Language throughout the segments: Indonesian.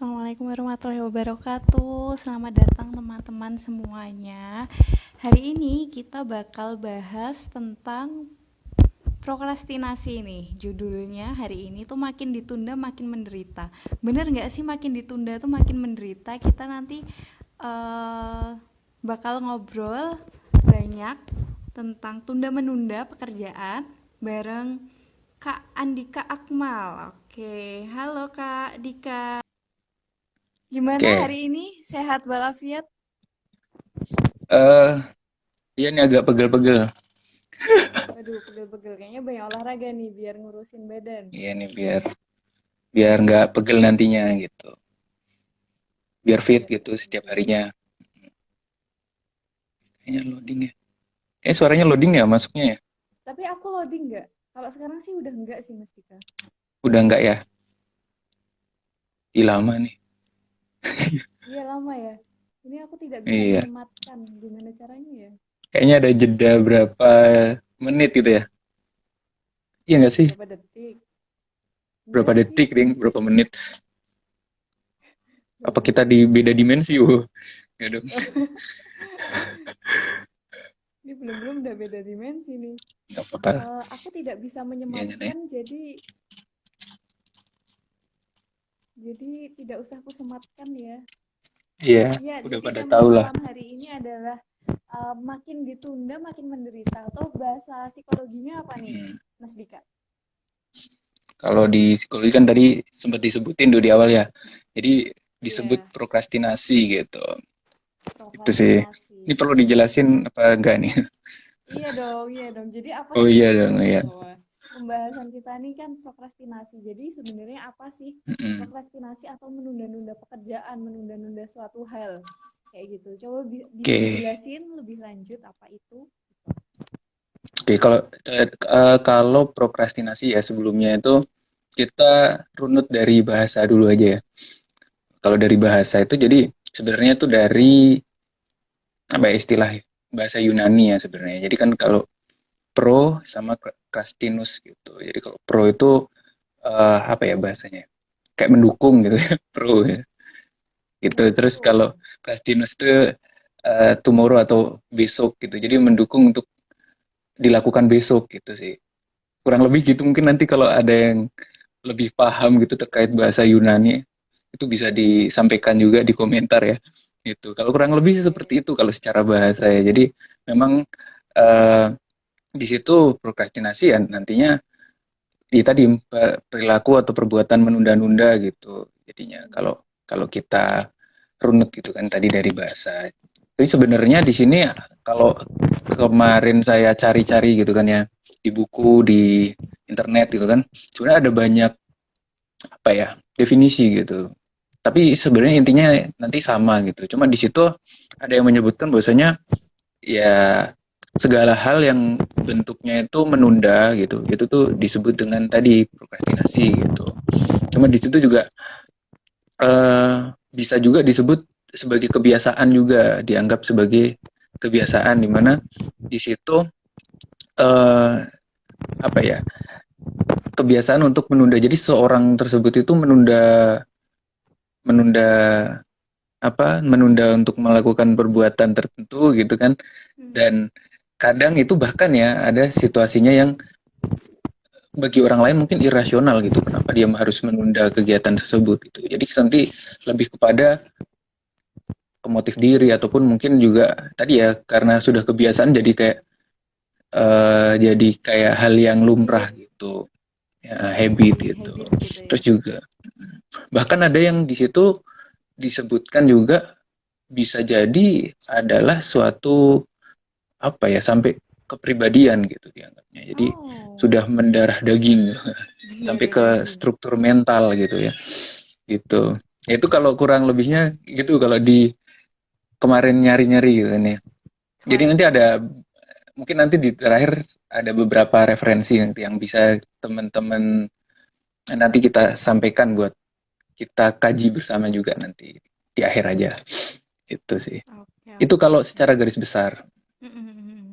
Assalamualaikum warahmatullahi wabarakatuh. Selamat datang teman-teman semuanya. Hari ini kita bakal bahas tentang prokrastinasi nih. Judulnya hari ini tuh makin ditunda makin menderita. Bener nggak sih makin ditunda tuh makin menderita? Kita nanti bakal ngobrol banyak tentang tunda-menunda pekerjaan bareng Kak Andika Akmal. Oke, halo Kak Dika. Gimana Oke, hari ini? Sehat walafiat? eh iya nih agak pegel-pegel. Waduh, pegel-pegel. Kayaknya banyak olahraga nih biar ngurusin badan. Iya nih biar biar nggak pegel nantinya gitu. Biar fit Biar gitu nggak setiap pegel. harinya. Kayaknya loading ya. Suaranya loading ya masuknya ya. Tapi aku loading nggak? Kalau sekarang sih udah nggak sih Mas Dika. Udah nggak ya? Ih, lama nih. Iya lama ya. Ini aku tidak bisa Iya. menyematkan. Gimana caranya ya? Kayaknya ada jeda berapa menit gitu ya. Iya nggak sih? Berapa detik? Berapa Enggak sih. detik, ding? Berapa menit? Berapa Apa kita menit? di beda dimensi? Ya dong. Ini belum-belum udah beda dimensi nih. Nggak apa-apa. Aku tidak bisa Jangan ya. menyematkan, jadi tidak usah aku sematkan ya. Iya, Iya, udah jadi pada tema tahu lah. malam hari ini adalah makin ditunda makin menderita, atau bahasa psikologinya apa nih, Hmm. Mas Dika? Kalau di psikologi kan tadi sempat disebutin dulu di awal ya. Jadi disebut Iya, prokrastinasi gitu. Itu sih. prokrastinasi. Ini perlu dijelasin apa enggak nih? Iya dong, iya dong. Jadi apa Oh sih iya itu dong, iya. semua? Pembahasan kita ini kan prokrastinasi. Jadi sebenarnya apa sih Mm-mm. prokrastinasi atau menunda-nunda pekerjaan, menunda-nunda suatu hal? Kayak gitu. Coba bisa Oke. dijelasin lebih lanjut apa itu? Oke, kalau prokrastinasi ya sebelumnya itu kita runut dari bahasa dulu aja ya. Kalau dari bahasa itu jadi sebenarnya itu dari apa ya istilah bahasa Yunani ya sebenarnya. Jadi kan kalau pro sama krastinus gitu. Jadi kalau pro itu apa ya bahasanya? Kayak mendukung gitu ya, pro ya. Gitu. Terus kalau Mendukung. Prastinus itu tomorrow atau besok gitu. Jadi mendukung untuk dilakukan besok gitu sih. Kurang lebih gitu mungkin nanti kalau ada yang lebih paham gitu terkait bahasa Yunani itu bisa disampaikan juga di komentar ya. Gitu. Kalau kurang lebih seperti Oke. itu kalau secara bahasa ya. Jadi memang eh, di situ prokrastinasi ya nantinya di tadi perilaku atau perbuatan menunda-nunda gitu. Jadinya kalau kalau kita runut gitu kan tadi dari bahasa. Tapi sebenarnya di sini kalau kemarin saya cari-cari gitu kan ya di buku di internet gitu kan, sebenarnya ada banyak apa ya definisi gitu. Tapi sebenarnya intinya nanti sama gitu. Cuma di situ ada yang menyebutkan bahwasanya ya segala hal yang bentuknya itu menunda gitu, itu tuh disebut dengan tadi prokrastinasi gitu. Cuma di situ juga eh, bisa juga disebut sebagai kebiasaan juga dianggap sebagai kebiasaan di mana di situ eh, apa ya kebiasaan untuk menunda. Jadi seorang tersebut itu menunda menunda menunda untuk melakukan perbuatan tertentu gitu kan Hmm. dan kadang itu bahkan ya ada situasinya yang bagi orang lain mungkin irasional gitu kenapa dia harus menunda kegiatan tersebut gitu jadi nanti lebih kepada ke motif diri ataupun mungkin juga tadi ya karena sudah kebiasaan jadi kayak hal yang lumrah Habit. gitu ya habit Jadi gitu habit gitu ya. terus juga bahkan ada yang di situ disebutkan juga bisa jadi adalah suatu apa ya sampai kepribadian gitu dianggapnya jadi Oh, sudah mendarah daging sampai mendarah ke daging. struktur mental gitu ya gitu itu kalau kurang lebihnya gitu kalau di kemarin nyari-nyari gitu kan ya jadi Kemarin nanti ada nyari. mungkin nanti di terakhir ada beberapa referensi yang bisa teman-teman nanti kita sampaikan buat kita kaji bersama juga nanti di akhir aja itu sih Oke, itu oke, kalau oke. secara garis besar. Mm, mm, mm, mm.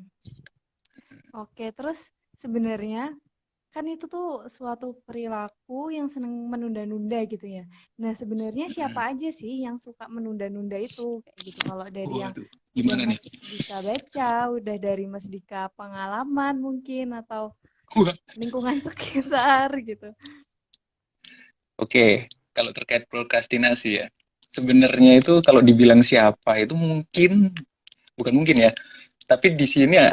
Oke, terus sebenarnya kan itu tuh suatu perilaku yang seneng menunda-nunda gitu ya. Nah, sebenarnya siapa Mm. aja sih yang suka menunda-nunda itu kayak gitu? Kalau dari yang Waduh, udah gimana nih? Mas Dika baca, udah dari Mas Dika pengalaman mungkin atau Wah, lingkungan sekitar gitu. oke, kalau terkait prokrastinasi ya, sebenarnya itu kalau dibilang siapa itu mungkin, bukan mungkin ya, tapi di sini ya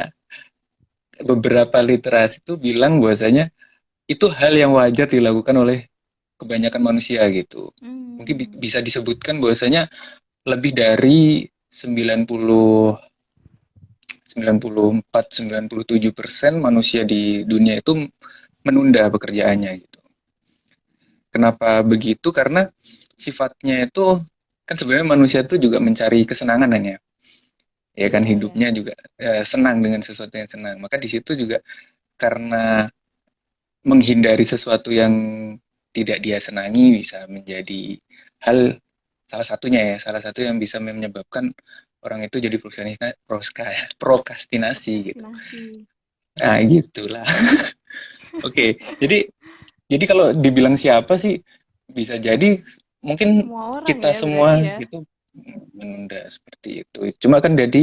beberapa literasi itu bilang bahwasanya itu hal yang wajar dilakukan oleh kebanyakan manusia gitu. Mungkin Hmm. bisa disebutkan bahwasanya lebih dari 94-97% manusia di dunia itu menunda pekerjaannya gitu. Kenapa begitu? Karena sifatnya itu kan sebenarnya manusia itu juga mencari kesenangan kan ya. Ya kan Iya, iya. hidupnya juga senang dengan sesuatu yang senang. Maka di situ juga karena menghindari sesuatu yang tidak dia senangi bisa menjadi hal salah satu yang bisa menyebabkan orang itu jadi prokrastinasi gitu. Prokrastinasi. Nah, gitulah. Oke, jadi kalau dibilang siapa sih bisa jadi mungkin Semua orang kita ya berarti semua ya. gitu menunda seperti itu. Cuma kan jadi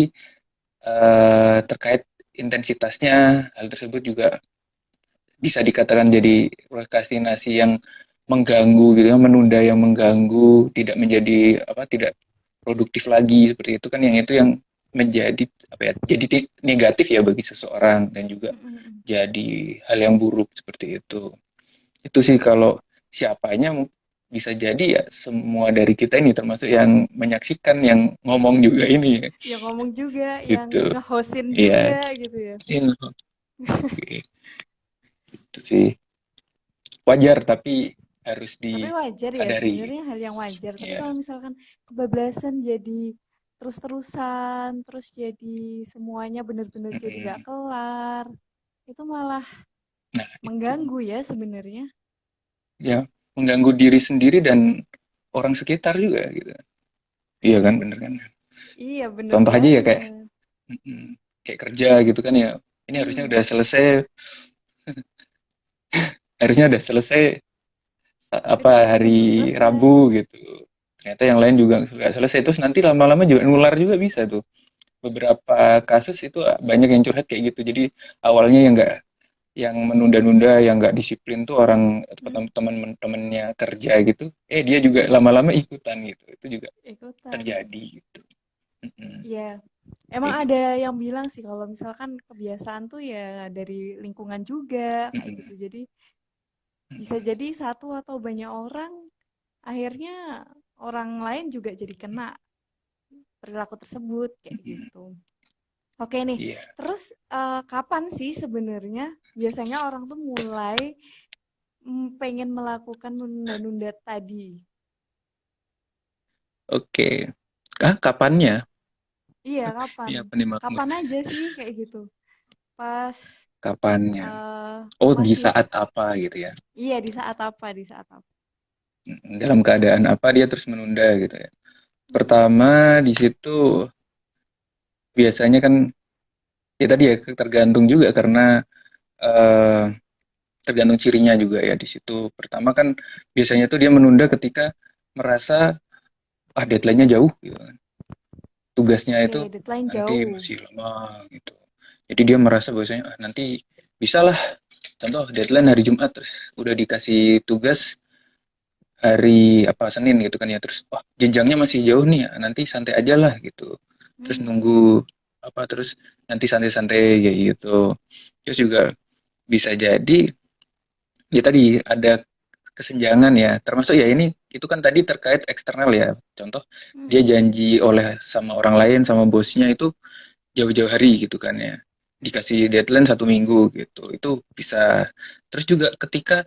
terkait intensitasnya hal tersebut juga bisa dikatakan jadi prokrastinasi yang mengganggu gitu ya, menunda yang mengganggu, tidak menjadi apa tidak produktif lagi seperti itu kan yang itu yang menjadi apa ya jadi negatif ya bagi seseorang dan juga Mm-mm. jadi hal yang buruk seperti itu sih kalau siapanya bisa jadi ya semua dari kita ini termasuk yang menyaksikan yang ngomong juga ini Yang ngomong juga, yang gitu ngehosin ya juga gitu ya. ini itu sih wajar tapi harus Tapi wajar ya disadari sebenarnya hal yang wajar. Tapi ya. kalau misalkan kebablasan jadi terus-terusan, terus jadi semuanya benar-benar jadi nggak Mm-mm. kelar, itu malah Nah itu mengganggu ya sebenarnya. ya mengganggu diri sendiri dan orang sekitar juga gitu iya kan bener kan Iya, bener contoh aja ya kayak banget. kayak kerja gitu kan ya ini harusnya Hmm, udah selesai apa itu tapi belum hari selesai. Rabu gitu ternyata yang lain juga nggak selesai terus nanti lama-lama juga nular juga bisa tuh beberapa kasus itu banyak yang curhat kayak gitu jadi awalnya yang nggak yang menunda-nunda yang nggak disiplin tuh orang Hmm, teman-temannya kerja gitu dia juga lama-lama ikutan gitu itu juga ikutan. terjadi gitu. Mm-mm. Iya, emang Kayak ada gitu. yang bilang sih kalau misalkan kebiasaan tuh ya dari lingkungan juga kayak gitu. Mm-mm. Jadi bisa jadi satu atau banyak orang akhirnya orang lain juga jadi kena perilaku tersebut kayak Mm-mm. gitu. Oke nih, Iya, terus kapan sih sebenarnya biasanya orang tuh mulai pengen melakukan menunda-nunda tadi? oke. Kapannya? Iya, kapan? Iya, apa nih makmur? Kapan aja sih kayak gitu? Pas Kapannya? eh, Oh, di masih saat apa gitu ya? iya di saat apa? Di saat apa? Dalam keadaan apa dia terus menunda gitu ya? Mm-mm. Pertama di situ biasanya kan ya tadi ya tergantung juga karena eh, tergantung cirinya juga ya di situ. Pertama kan biasanya tuh dia menunda ketika merasa deadline-nya jauh gitu kan. Tugasnya Oke, itu deadline nanti jauh. masih lama gitu. Jadi dia merasa bahwasanya nanti bisalah contoh deadline hari Jumat terus udah dikasih tugas hari apa Senin gitu kan ya terus jenjangnya masih jauh nih ya nanti santai aja lah gitu terus Hmm. nunggu apa terus nanti santai-santai kayak gitu terus juga bisa jadi ya tadi ada kesenjangan ya termasuk ya ini itu kan tadi terkait eksternal ya contoh dia Hmm. janji oleh sama orang lain sama bosnya itu jauh-jauh hari gitu kan ya dikasih deadline 1 minggu gitu itu bisa terus juga ketika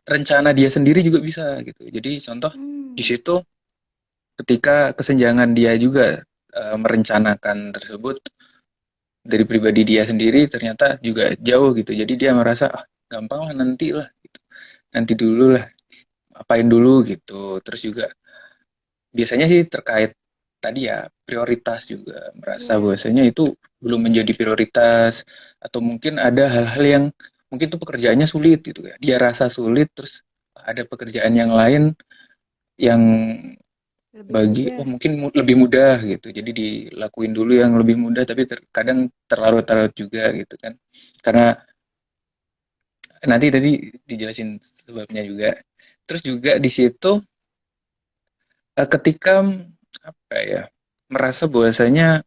rencana dia sendiri juga bisa gitu jadi contoh di Hmm. situ ketika kesenjangan dia juga merencanakan tersebut dari pribadi dia sendiri ternyata juga jauh gitu jadi dia merasa gampang lah nanti lah gitu. Nanti dulu lah apain dulu gitu terus juga biasanya sih terkait tadi ya prioritas juga merasa Iya. bahwasanya itu belum menjadi prioritas atau mungkin ada hal-hal yang mungkin tuh pekerjaannya sulit gitu ya. Dia rasa sulit, terus ada pekerjaan yang lain yang Lebih bagi mudah. oh mungkin lebih mudah gitu. Jadi dilakuin dulu yang lebih mudah, tapi kadang terlarut-larut juga gitu kan. Karena nanti tadi dijelasin sebabnya juga. Terus juga di situ ketika apa ya merasa bahwasanya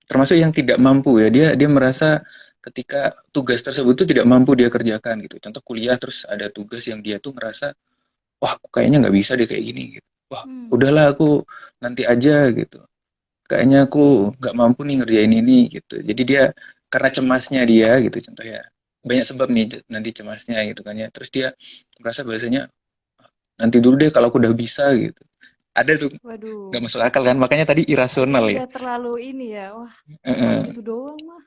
termasuk yang tidak mampu ya dia merasa ketika tugas tersebut tuh tidak mampu dia kerjakan gitu. Contoh kuliah terus ada tugas yang dia tuh ngerasa wah kayaknya nggak bisa deh kayak gini gitu. Wah Hmm. udahlah aku nanti aja gitu. Kayaknya aku nggak mampu nih ngerjain ini gitu. Jadi dia karena cemasnya dia gitu contohnya banyak sebab nih nanti cemasnya gitu kan ya. Terus dia merasa bahasanya nanti dulu deh kalau aku udah bisa gitu. Ada tuh nggak Waduh. masuk akal kan makanya tadi Berarti irasional ya. udah terlalu ini ya. Wah, cuma Heeh. segitu doang mah.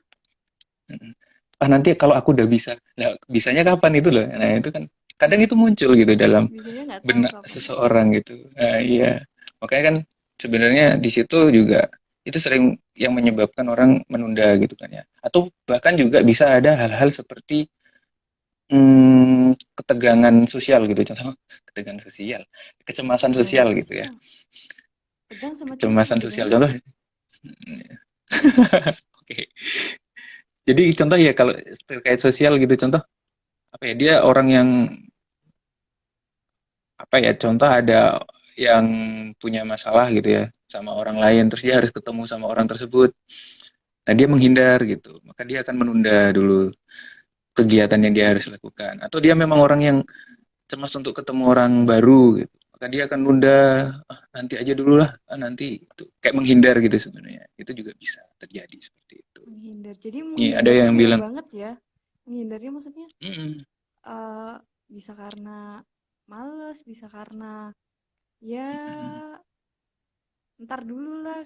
Ah nanti kalau aku udah bisa, nah bisanya kapan itu loh. Nah itu kan kadang itu muncul gitu dalam Biasanya nggak tahu benak kapan. seseorang gitu. Nah, iya, makanya kan sebenarnya di situ juga itu sering yang menyebabkan orang menunda gitu kan ya. Atau bahkan juga bisa ada hal-hal seperti ketegangan sosial gitu, contoh ketegangan sosial, kecemasan Tegangan sosial gitu ya, sosial. Tegang sama cemas kecemasan apa sosial bedanya? contoh. Oke. Jadi contoh ya kalau terkait sosial gitu contoh apa ya dia orang yang apa ya contoh ada yang punya masalah gitu ya sama orang lain terus dia harus ketemu sama orang tersebut nah dia menghindar gitu maka dia akan menunda dulu kegiatan yang dia harus lakukan atau dia memang orang yang cemas untuk ketemu orang baru gitu maka dia akan nunda ah, nanti aja dulu lah ah, nanti itu kayak menghindar gitu sebenarnya itu juga bisa terjadi seperti itu. Menghindar. Jadi Nih ada menghindarnya yang banyak bilang banget ya. Menghindarnya maksudnya "Mm-mm, eh bisa karena males, bisa karena ya mm-mm, ntar dulu lah,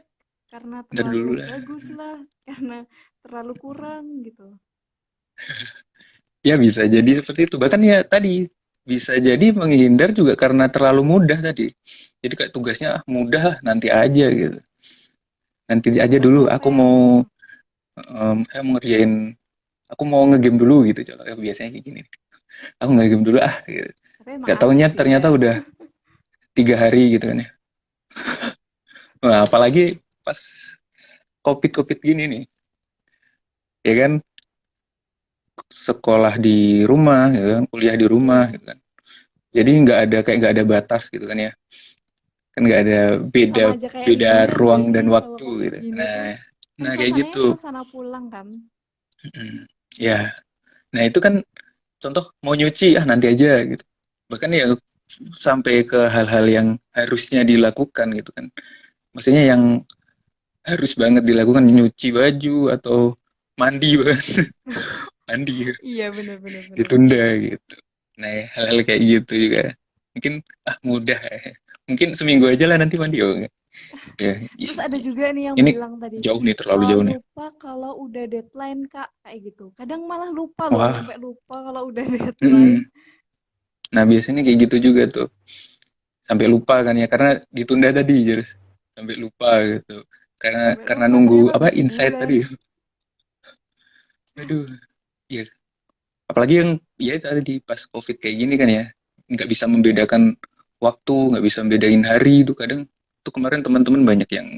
karena ntar terlalu dulu lah bagus lah, karena terlalu kurang gitu. ya bisa jadi seperti itu bahkan ya tadi bisa jadi menghindar juga karena terlalu mudah tadi jadi kayak tugasnya ah, mudah lah, nanti aja gitu nanti aja Padahal dulu mah apa aku yang mau saya mau ngerjain aku mau ngegame dulu gitu contohnya biasanya kayak gini aku ngegame dulu ah gitu. tapi emang Gak asik taunya sih ternyata ya. udah 3 hari gitu kan ya nah, apalagi pas covid covid gini nih ya kan sekolah di rumah gitu kan kuliah di rumah Iya, gitu kan jadi nggak ada kayak nggak ada batas gitu kan ya kan nggak ada beda sama aja kayak beda liburan ruang gak dan sih kalau waktu covid gitu gini nah tuh? Kan nah kayak suasananya gitu. suasana pulang kan. Ya nah itu kan contoh mau nyuci ah nanti aja gitu bahkan ya sampai ke hal-hal yang harusnya dilakukan gitu kan maksudnya yang harus banget dilakukan nyuci baju atau mandi bahkan mandi gitu. Iya, bener bener bener. Ditunda gitu nah hal-hal kayak gitu juga mungkin ah mudah ya. Mungkin seminggu aja lah nanti mandi oh enggak ya Terus ada juga nih yang ini bilang tadi, jauh nih terlalu jauh nih lupa kalau udah deadline Kak, kayak gitu. Kadang malah lupa loh, wah sampai lupa kalau udah deadline. mm-mm. Nah biasanya kayak gitu juga tuh sampai lupa kan ya karena ditunda tadi jadi sampai lupa gitu Sampai karena lupa nunggu ternyata apa udah insight sebulan. tadi aduh ya apalagi yang ya tadi pas covid kayak gini kan ya nggak bisa membedakan waktu nggak bisa membedain hari itu kadang tuh kemarin teman-teman banyak yang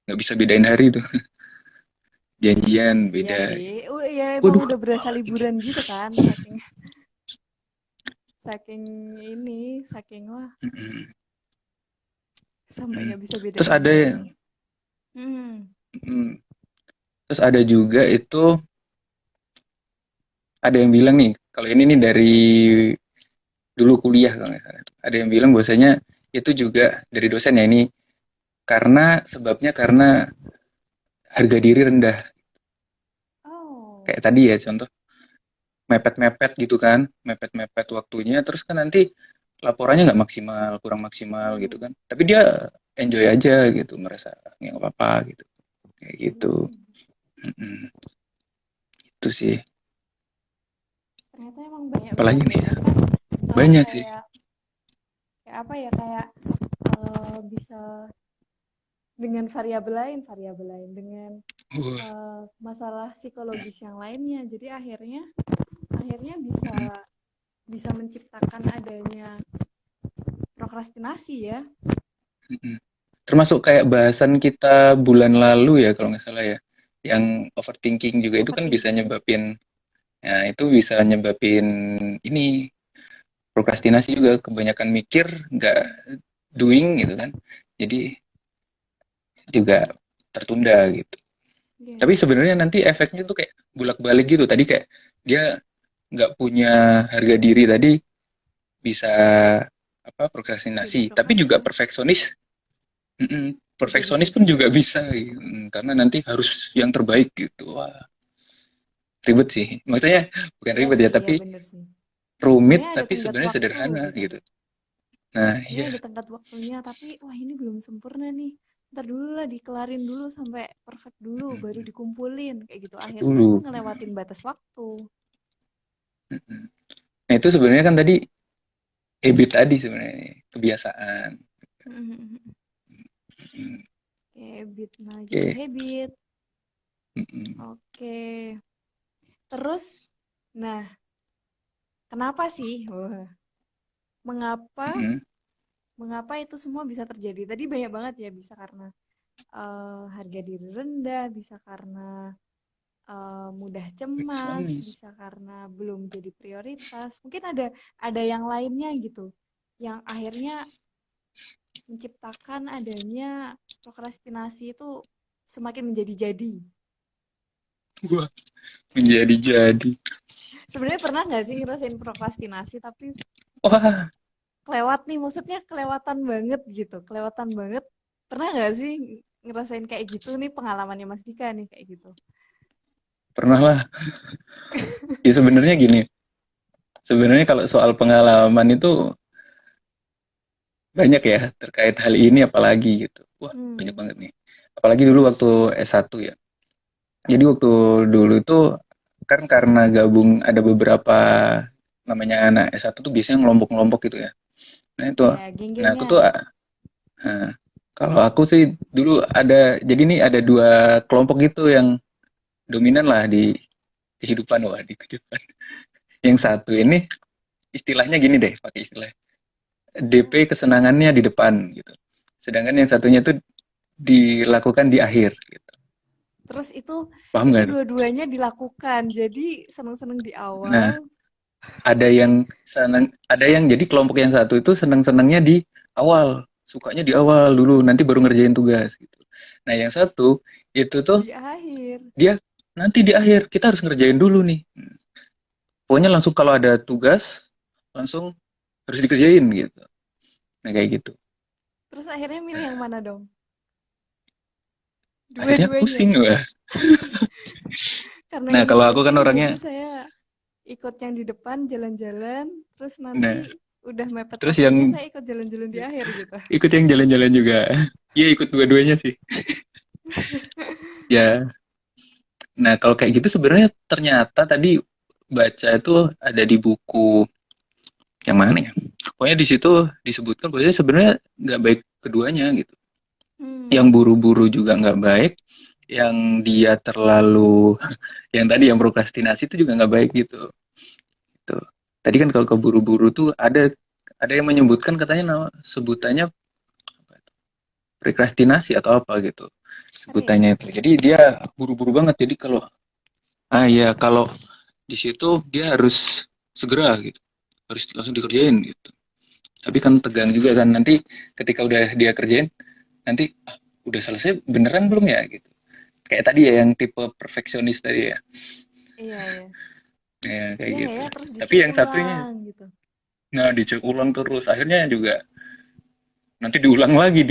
nggak bisa bedain hari tuh janjian Iya beda sih. Oh iya, emang waduh udah berasa malah ini liburan gitu kan, saking saking saking wah, Mm-mm, sampai mm. nggak bisa terus bedain ada hari. yang Hmm. mm, terus ada juga itu ada yang bilang nih kalau ini nih dari dulu kuliah kalau nggak salah. Ada yang bilang bahwasanya itu juga dari dosen ya ini karena sebabnya karena harga diri rendah. Oh. Kayak tadi ya contoh mepet-mepet gitu kan, mepet-mepet waktunya terus kan nanti laporannya nggak maksimal, kurang maksimal gitu Hmm. kan. Tapi dia enjoy aja gitu, merasa nggak apa-apa gitu. Kayak gitu. Hmm. Mm-mm. Itu sih. Ternyata emang banyak Apalagi banget nih? ya kan, Banyak sih. kayak kayak apa ya, kayak bisa dengan variabel lain dengan Wah, masalah psikologis yang lainnya. Jadi akhirnya bisa mm, bisa menciptakan adanya prokrastinasi ya. mm. Termasuk kayak bahasan kita bulan lalu ya kalau nggak salah ya, yang overthinking juga itu kan bisa Overthinking. nyebabin, ya itu bisa nyebabin ini prokrastinasi juga, kebanyakan mikir nggak doing gitu kan, jadi juga tertunda gitu. Tapi Iya, sebenarnya nanti efeknya tuh kayak bolak-balik gitu. Tadi kayak dia nggak punya harga diri tadi, bisa apa jadi prokrastinasi, tapi juga prokrastinasi. perfeksionis. Juga bisa Perfeksionis pun juga. juga bisa gitu. Karena nanti harus yang terbaik gitu. Wah, ribet sih. Maksudnya bukan Iya ribet ya, sih, iya tapi bener sih. rumit Sebenarnya ada tapi tenggat sebenarnya waktu sederhana gitu. gitu. Nah, Sebenarnya iya, ada tenggat waktunya, tapi wah ini belum sempurna nih. Ntar dulu lah dikelarin dulu sampai perfect dulu, baru dikumpulin kayak gitu. Akhirnya dulu. ngelewatin batas waktu. Nah, itu sebenarnya kan tadi habit tadi sebenarnya, kebiasaan. Hmm, Habit, nah jadi Oke. habit. Mm-mm. Oke, terus, nah kenapa sih? Wah, mengapa Mm-mm. mengapa itu semua bisa terjadi? Tadi banyak banget ya, bisa karena harga diri rendah, bisa karena mudah cemas, Perfeksionis. bisa karena belum jadi prioritas. Mungkin ada yang lainnya gitu, yang akhirnya menciptakan adanya prokrastinasi itu semakin menjadi-jadi. Wah, menjadi-jadi. Sebenarnya pernah nggak sih ngerasain prokrastinasi tapi Wah, kelewat nih, maksudnya kelewatan banget gitu, kelewatan banget. Pernah nggak sih ngerasain kayak gitu nih, pengalamannya Mas Dika nih kayak gitu? pernah lah. Ya sebenarnya gini, sebenarnya kalau soal pengalaman itu banyak ya terkait hal ini apalagi gitu. Wah, banyak Hmm, banget nih. Apalagi dulu waktu S1 ya. Jadi waktu dulu itu kan karena gabung ada beberapa, namanya anak S1 tuh biasanya ngelompok-ngelompok gitu ya. Nah itu, ya nah aku tuh, geng-gengan. nah, kalau aku sih dulu ada, jadi nih ada dua kelompok gitu yang dominan lah di kehidupan, wah di kehidupan. Yang satu ini istilahnya gini deh, pakai istilah DP Hmm. kesenangannya di depan gitu. Sedangkan yang satunya tuh dilakukan di akhir gitu. Terus Paham itu nggak tuh? dua-duanya dilakukan. Jadi seneng-seneng di awal. Nah, ada yang jadi kelompok yang satu itu senang-senangnya di awal, sukanya di awal dulu, nanti baru ngerjain tugas gitu. Nah, yang satu itu tuh Di akhir. dia nanti di akhir kita harus ngerjain dulu nih. Pokoknya langsung kalau ada tugas langsung harus dikerjain gitu. Nah, kayak gitu. Terus akhirnya milih yang mana dong? Akhirnya Dua-duanya. pusing lah. Karena Nah, ini kalau aku kan pusing, jadi orangnya, saya ikut yang di depan jalan-jalan. Terus nanti nah, udah mepet terus waktunya, yang saya ikut jalan-jalan di akhir gitu. ikut yang jalan-jalan juga. Iya, ikut dua-duanya sih. Ya, nah kalau kayak gitu sebenarnya ternyata tadi baca itu ada di buku yang mana ya? Pokoknya di situ disebutkan bahwa sebenarnya nggak baik keduanya gitu. Yang Hmm, buru-buru juga nggak baik, yang dia terlalu, yang tadi yang prokrastinasi itu juga nggak baik gitu. Tuh. Tadi kan kalau keburu-buru tuh ada yang menyebutkan katanya sebutannya prokrastinasi atau apa gitu sebutannya itu. Jadi rekrutasi. dia buru-buru banget. Jadi kalau ya kalau di situ dia harus segera gitu. Harus langsung dikerjain gitu. Tapi kan tegang juga kan nanti ketika udah dia kerjain nanti udah selesai beneran belum ya gitu. Kayak tadi ya yang tipe perfeksionis tadi ya. Iya, iya. Ya kayak Iya nggak gitu. ya, terus Tapi dicek yang satunya ulang gitu. nah dicek ulang terus akhirnya juga nanti diulang lagi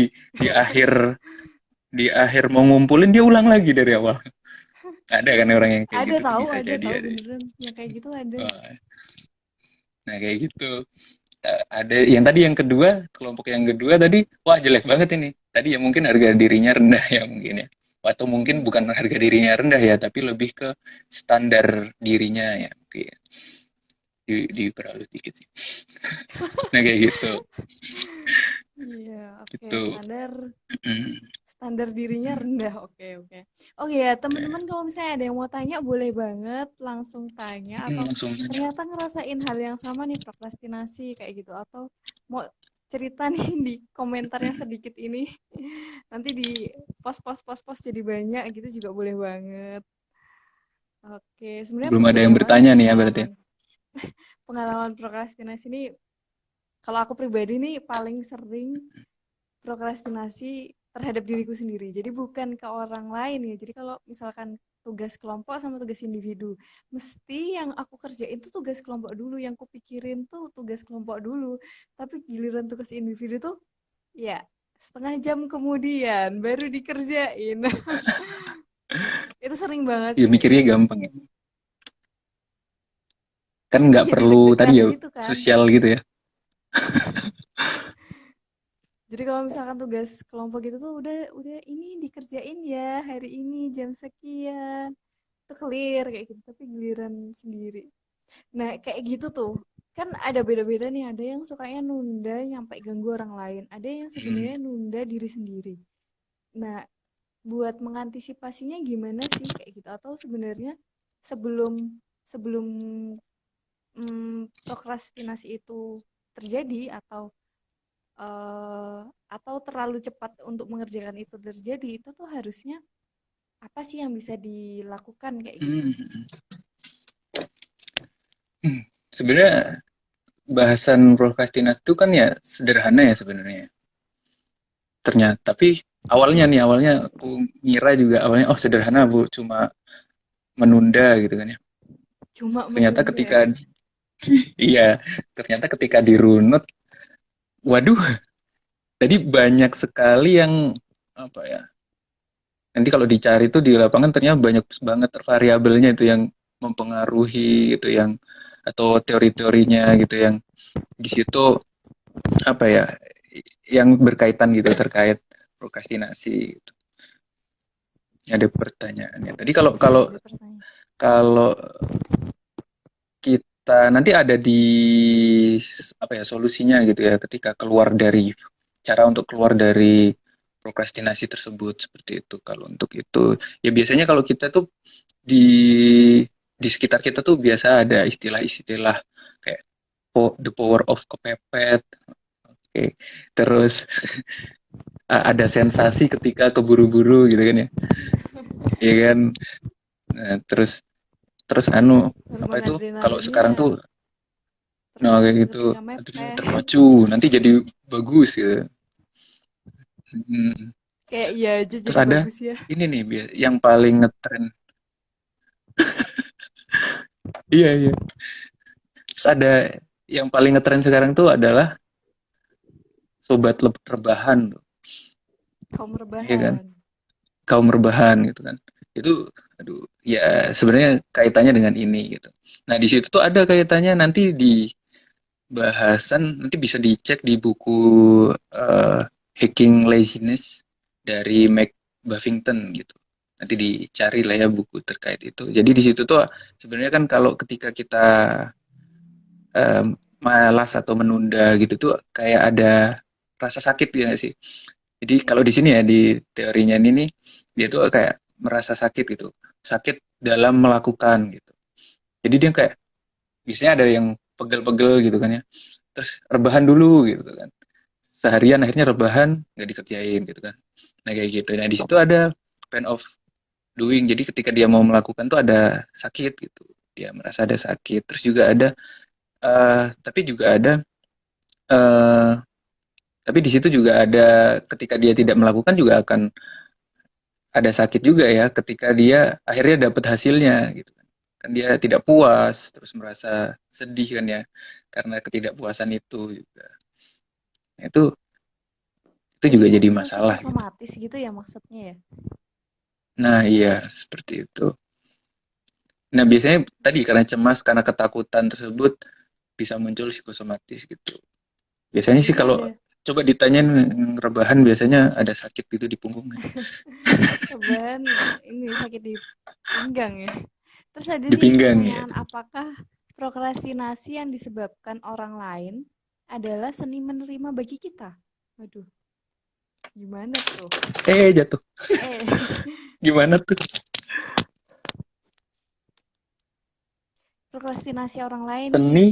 di akhir mau ngumpulin dia ulang lagi dari awal. Ada kan orang yang kayak gitu tuh bisa Ada jadi tahu ada. beneran. Yang kayak gitu ada. Oh, nah kayak gitu. Ada yang tadi yang kedua, kelompok yang kedua tadi, wah jelek banget ini. Tadi ya mungkin harga dirinya rendah ya mungkin ya. Atau mungkin bukan Hmm. harga dirinya rendah ya, tapi lebih ke standar dirinya ya. Oke, diperhalus dikit sih. Nah kayak gitu. Iya, oke. Gitu. Standar Hmm. Standar dirinya Hmm, rendah. Oke, oke. Oke ya, oke. teman-teman kalau misalnya ada yang mau tanya boleh banget langsung tanya atau Langsung aja. ternyata ngerasain hal yang sama nih prokrastinasi kayak gitu atau mau cerita nih di komentar yang sedikit ini. Nanti di post jadi banyak gitu juga boleh banget. Oke, sebenarnya Belum ada banyak yang banget bertanya sih nih ya berarti. pengalaman pengalaman prokrastinasi ini. Kalau aku pribadi nih paling sering prokrastinasi terhadap diriku sendiri. Jadi bukan ke orang lain ya. Jadi kalau misalkan tugas kelompok sama tugas individu, mesti yang aku kerjain tuh tugas kelompok dulu, yang aku pikirin tuh tugas kelompok dulu. Tapi giliran tugas individu tuh ya setengah jam kemudian baru dikerjain. Itu sering banget Ya sih kayak mikirnya gitu. gampang ya. Kan Tapi nggak jadi perlu tadi deg-degan ya gitu kan. sosial gitu ya. Jadi kalau misalkan tugas kelompok gitu tuh udah ini dikerjain ya hari ini jam sekian. Itu clear kayak gitu, tapi giliran sendiri. Nah, kayak gitu tuh. Kan ada beda-beda nih, ada yang sukanya nunda nyampe ganggu orang lain, ada yang Hmm. sebenarnya nunda diri sendiri. Nah, buat mengantisipasinya gimana sih kayak gitu atau sebenarnya sebelum sebelum prokrastinasi itu terjadi atau terlalu cepat untuk mengerjakan itu terjadi itu tuh harusnya apa sih yang bisa dilakukan kayak gitu. Hmm. Hmm. Sebenarnya bahasan prokrastinasi itu kan ya sederhana ya sebenarnya. Ternyata, tapi awalnya aku ngira juga awalnya oh sederhana Bu, cuma menunda gitu kan ya. Cuma Ternyata menunda. ketika iya, ternyata ketika dirunut, waduh, tadi banyak sekali yang apa ya? Nanti kalau dicari tuh di lapangan ternyata banyak banget variabelnya itu yang mempengaruhi gitu yang atau teori-teorinya gitu yang di situ apa ya yang berkaitan gitu terkait prokrastinasi gitu. Ada pertanyaannya. Tadi kalau Ya, kalau ada pertanyaan. kalau kita nanti ada di apa ya solusinya gitu ya ketika keluar dari cara untuk keluar dari prokrastinasi tersebut seperti itu. Kalau untuk itu ya biasanya kalau kita tuh di di sekitar kita tuh biasa ada istilah-istilah kayak the power of kepepet. Oke. Terus ada sensasi ketika keburu-buru gitu kan ya. Iya kan. Nah, terus terus apa Hormon itu kalau sekarang adrenalinnya tuh nah kayak terpacu gitu ketika aduh mepet. terpacu nanti jadi bagus gitu. Hmm. Kayak iya aja Terus jadi ada bagus ya. ini nih yang paling ngetren. Iya iya. Terus ada yang paling ngetren sekarang tuh adalah sobat rebahan tuh. Kaum Iya kan? rebahan. Kaum rebahan gitu kan. Itu aduh ya sebenarnya kaitannya dengan ini gitu. Nah, di situ tuh ada kaitannya nanti di bahasan nanti bisa dicek di buku eh, Hacking Laziness dari Mac Buffington gitu. Nanti dicari lah ya buku terkait itu. Jadi di situ tuh sebenarnya kan kalau ketika kita em, malas atau menunda gitu tuh kayak ada rasa sakit ya nggak sih? Jadi kalau di sini ya di teorinya ini nih dia tuh kayak merasa sakit gitu, sakit dalam melakukan gitu. Jadi dia kayak biasanya ada yang pegel-pegel gitu kan ya, terus rebahan dulu gitu kan. Seharian akhirnya rebahan nggak dikerjain gitu kan. Nah kayak gitu. Nah di situ ada pain of doing. Jadi ketika dia mau melakukan tuh ada sakit gitu. Dia merasa ada sakit. Terus juga ada tapi juga ada eh tapi di situ juga ada ketika dia tidak melakukan juga akan ada sakit juga ya ketika dia akhirnya dapat hasilnya gitu kan. Kan dia tidak puas, terus merasa sedih kan ya karena ketidakpuasan itu juga. Nah, itu Jadi juga jadi muncul masalah gitu. psikosomatis gitu ya maksudnya ya. Nah, iya seperti itu. Nah, biasanya tadi karena cemas, karena ketakutan tersebut bisa muncul psikosomatis gitu. Biasanya sih Jadi kalau ada coba ditanyain rebahan biasanya ada sakit gitu di punggung nggak sih? rebahan ini sakit di pinggang ya. Terus ada Di nih pinggang ya. pertanyaan, apakah prokrastinasi yang disebabkan orang lain adalah seni menerima bagi kita? Waduh, Gimana tuh? Jatuh. Eh, Gimana tuh? prokrastinasi orang lain nih. Seni.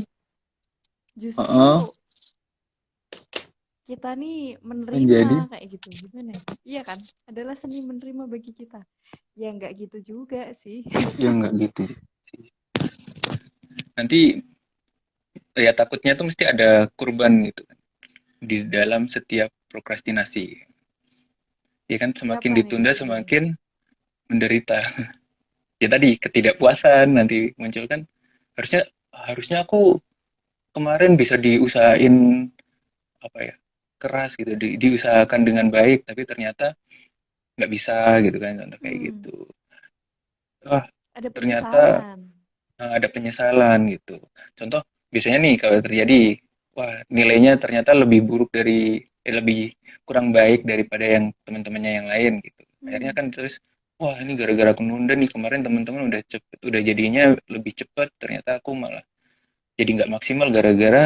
Heeh, Justru kita nih menerima menjadi kayak gitu. Gimana ya? Iya kan? Adalah seni menerima bagi kita. Ya nggak gitu juga sih. ya nggak gitu sih. Nanti ya takutnya tuh mesti ada kurban gitu kan di dalam setiap prokrastinasi. Ya kan semakin Siapa nih ditunda korbannya? semakin menderita. Ya tadi ketidakpuasan nanti muncul kan. Harusnya harusnya aku kemarin bisa diusahain apa ya, keras gitu, diusahakan dengan baik tapi ternyata nggak bisa gitu kan, contoh kayak Hmm, gitu. Wah, ada ternyata penyesalan. ada penyesalan gitu. Contoh biasanya nih kalau terjadi, wah nilainya ternyata lebih buruk dari lebih kurang baik daripada yang teman-temannya yang lain gitu. Akhirnya Hmm, kan terus, wah ini gara-gara aku nunda nih, kemarin teman-teman udah cepet, udah jadinya lebih cepet, ternyata aku malah jadi nggak maksimal gara-gara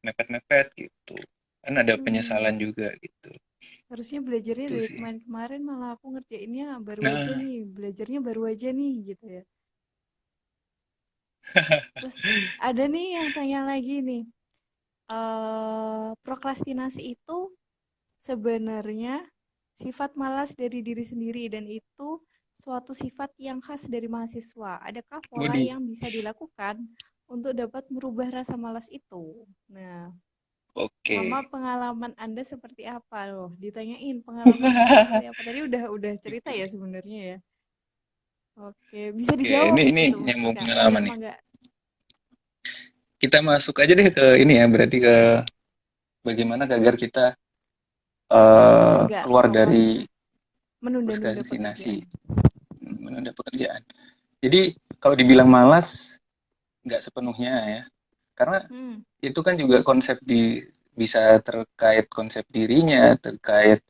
mepet-mepet gitu. Kan ada penyesalan hmm. juga gitu. Harusnya belajarnya Itu dari sih. kemarin-kemarin malah aku ngerjainnya baru aja Nah, nih. Belajarnya baru aja nih gitu ya. Terus ada nih yang tanya lagi nih. Prokrastinasi itu sebenarnya sifat malas dari diri sendiri dan itu suatu sifat yang khas dari mahasiswa. Adakah pola Budi. yang bisa dilakukan untuk dapat merubah rasa malas itu? Nah, Oke. selama pengalaman Anda seperti apa loh? Ditanyain pengalaman Anda seperti apa? Tadi udah cerita ya sebenarnya ya. Oke, bisa Oke, dijawab ini gitu yang mau Kak. Mangga, pengalaman nih. mangga. Kita masuk aja deh ke ini ya, berarti ke bagaimana agar kita Nggak keluar dari prokrastinasi, menunda-nunda prokrastinasi, pekerjaan. menunda pekerjaan. Jadi kalau dibilang malas, nggak sepenuhnya ya, karena Hmm, itu kan juga konsep bisa terkait konsep dirinya, terkait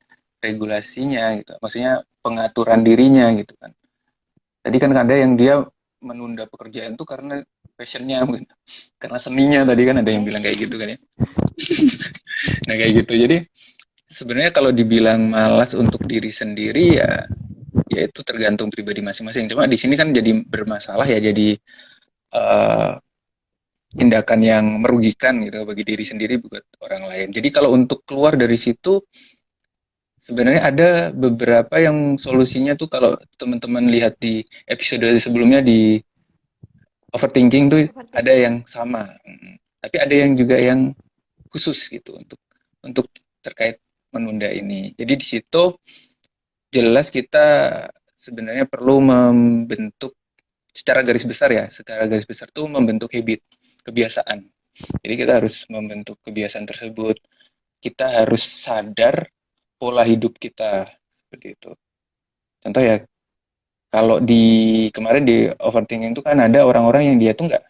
regulasinya gitu. Maksudnya pengaturan dirinya gitu kan. Tadi kan ada yang dia menunda pekerjaan tuh karena passionnya mungkin, karena seninya tadi kan ada yang bilang kayak gitu passion. kan ya. Nah kayak gitu. Jadi sebenarnya kalau dibilang malas untuk diri sendiri ya itu tergantung pribadi masing-masing. Cuma di sini kan jadi bermasalah ya, jadi uh, tindakan yang merugikan gitu bagi diri sendiri buat orang lain. Jadi kalau untuk keluar dari situ sebenarnya ada beberapa yang solusinya tuh, kalau teman-teman lihat di episode sebelumnya di overthinking tuh ada Overthinking. yang sama. Tapi ada yang juga yang khusus gitu untuk terkait menunda ini. Jadi di situ jelas kita sebenarnya perlu membentuk secara garis besar ya, secara garis besar tuh membentuk habit, kebiasaan. Jadi kita harus membentuk kebiasaan tersebut. Kita harus sadar pola hidup kita seperti itu. Contoh ya, kalau di kemarin di overthinking itu kan ada orang-orang yang dia tuh nggak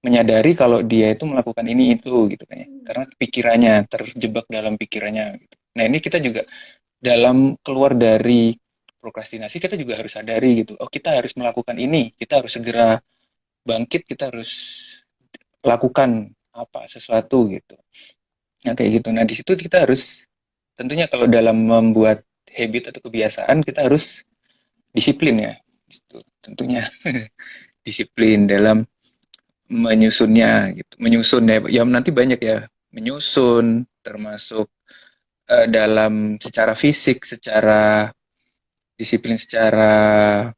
menyadari kalau dia itu melakukan ini itu gitu kan ya. Hmm. Karena pikirannya terjebak dalam pikirannya gitu. Nah, ini kita juga dalam keluar dari prokrastinasi kita juga harus sadari gitu. Oh, kita harus melakukan ini, kita harus segera bangkit, kita harus lakukan apa sesuatu gitu. Nah, kayak gitu. Nah, di situ kita harus tentunya kalau dalam membuat habit atau kebiasaan kita harus disiplin ya. Gitu. Tentunya disiplin dalam menyusunnya gitu. Menyusun ya, ya nanti banyak ya. Menyusun termasuk dalam secara fisik, secara disiplin, secara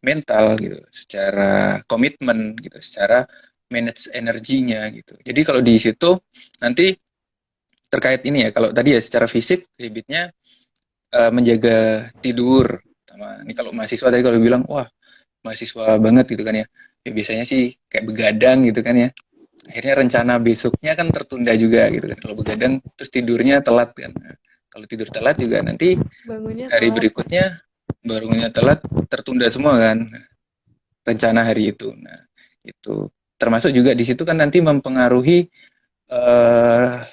mental gitu, secara komitmen gitu, secara manage energinya gitu. Jadi kalau di situ nanti terkait ini ya, kalau tadi ya secara fisik habitnya menjaga tidur sama ini, kalau mahasiswa tadi kalau bilang wah mahasiswa banget gitu kan ya, ya biasanya sih kayak begadang gitu kan ya, akhirnya rencana besoknya kan tertunda juga gitu kan kalau begadang, terus tidurnya telat kan. Nah, kalau tidur telat juga nanti Bangunnya hari telat. berikutnya bangunnya telat, tertunda semua kan rencana hari itu. Nah, itu termasuk juga di situ kan nanti mempengaruhi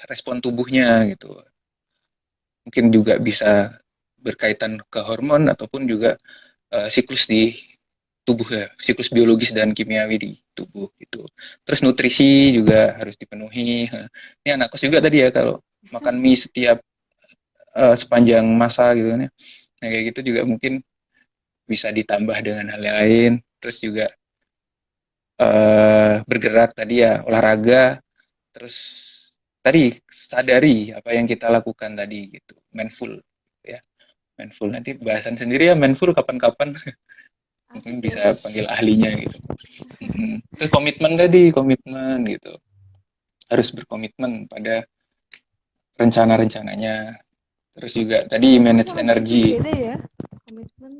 respon tubuhnya gitu. Mungkin juga bisa berkaitan ke hormon ataupun juga siklus di tubuh ya, siklus biologis dan kimiawi di tubuh gitu. Terus nutrisi juga harus dipenuhi. Ini anak kos juga tadi ya, kalau makan mie setiap sepanjang masa gitu kan ya. Nah kayak gitu juga mungkin bisa ditambah dengan hal lain. Terus juga bergerak tadi ya, olahraga, terus tadi sadari apa yang kita lakukan tadi gitu, mindful ya, mindful. Nanti bahasan sendiri ya mindful kapan-kapan mungkin Asik bisa tuh. panggil ahlinya gitu. Terus komitmen tadi, komitmen gitu. Harus berkomitmen pada rencana-rencananya. Terus juga tadi Komitmen manage sama disiplin energi. beda ya. Komitmen.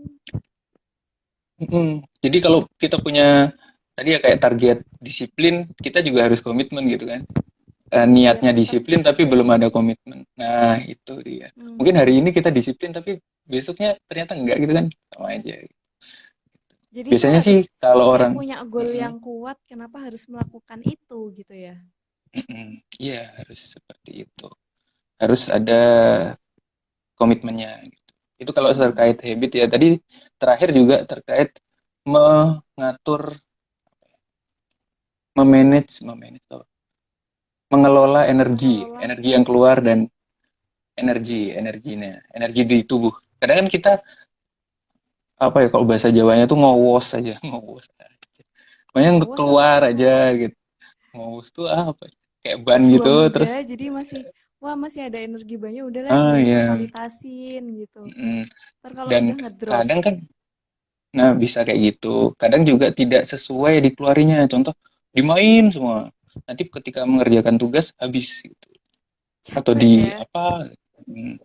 Jadi kalau kita punya tadi ya kayak target disiplin, kita juga harus komitmen gitu kan. Iya, Niatnya tetap disiplin tapi belum disiplin. ada komitmen. Nah, itu dia. Mungkin Hmm. hari ini kita disiplin tapi besoknya ternyata enggak gitu kan. Sama aja. Jadi itu Biasanya sih harus kalau kayak orang punya goal mm-mm, yang kuat, kenapa harus melakukan itu gitu ya? iya harus seperti itu. Harus ada komitmennya gitu. Itu kalau Hmm. terkait habit ya. Tadi terakhir juga terkait mengatur, memanage tuh, mengelola energi, Mengelola. energi yang keluar dan energi di tubuh. Kadang kan kita apa ya kalau bahasa Jawanya tuh ngowos aja, ngowos aja. Pokoknya Ngowos apa keluar tuh? aja gitu. Ngowos tuh apa? Kayak ban Jiwa gitu muda, terus jadi masih, wah masih ada energi banyak, udahlah ah ya dikalitasin gitu. mm, Ntar kalau dan udah ngedrop. kadang kan nah bisa kayak gitu. Kadang juga tidak sesuai dikeluarinya. Contoh dimain semua. Nanti ketika mengerjakan tugas habis gitu. Atau Capek di ya. apa mm,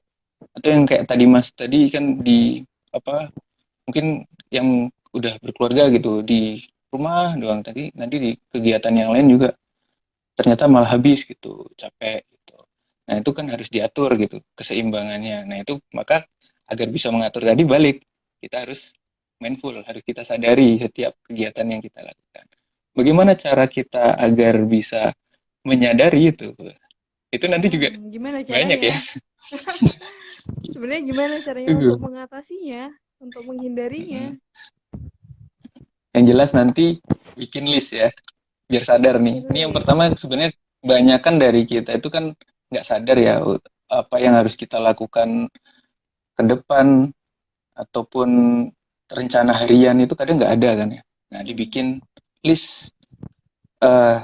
atau yang kayak tadi Mas tadi kan di apa mungkin yang udah berkeluarga gitu di rumah doang tadi nanti di kegiatan yang lain juga ternyata malah habis gitu capek gitu. Nah itu kan harus diatur gitu keseimbangannya. Nah itu maka agar bisa mengatur tadi balik kita harus mindful, harus kita sadari setiap kegiatan yang kita lakukan. Bagaimana cara kita agar bisa menyadari itu? Itu nanti juga Gimana banyak ya. caranya? Sebenarnya gimana caranya untuk Uh, mengatasinya, untuk menghindarinya? Yang jelas nanti bikin list ya, biar sadar nih. Bikin Ini yang list. pertama sebenarnya kebanyakan dari kita itu kan nggak sadar ya apa yang harus kita lakukan ke depan ataupun rencana harian itu kadang nggak ada kan ya. Nah Hmm. dibikin list eh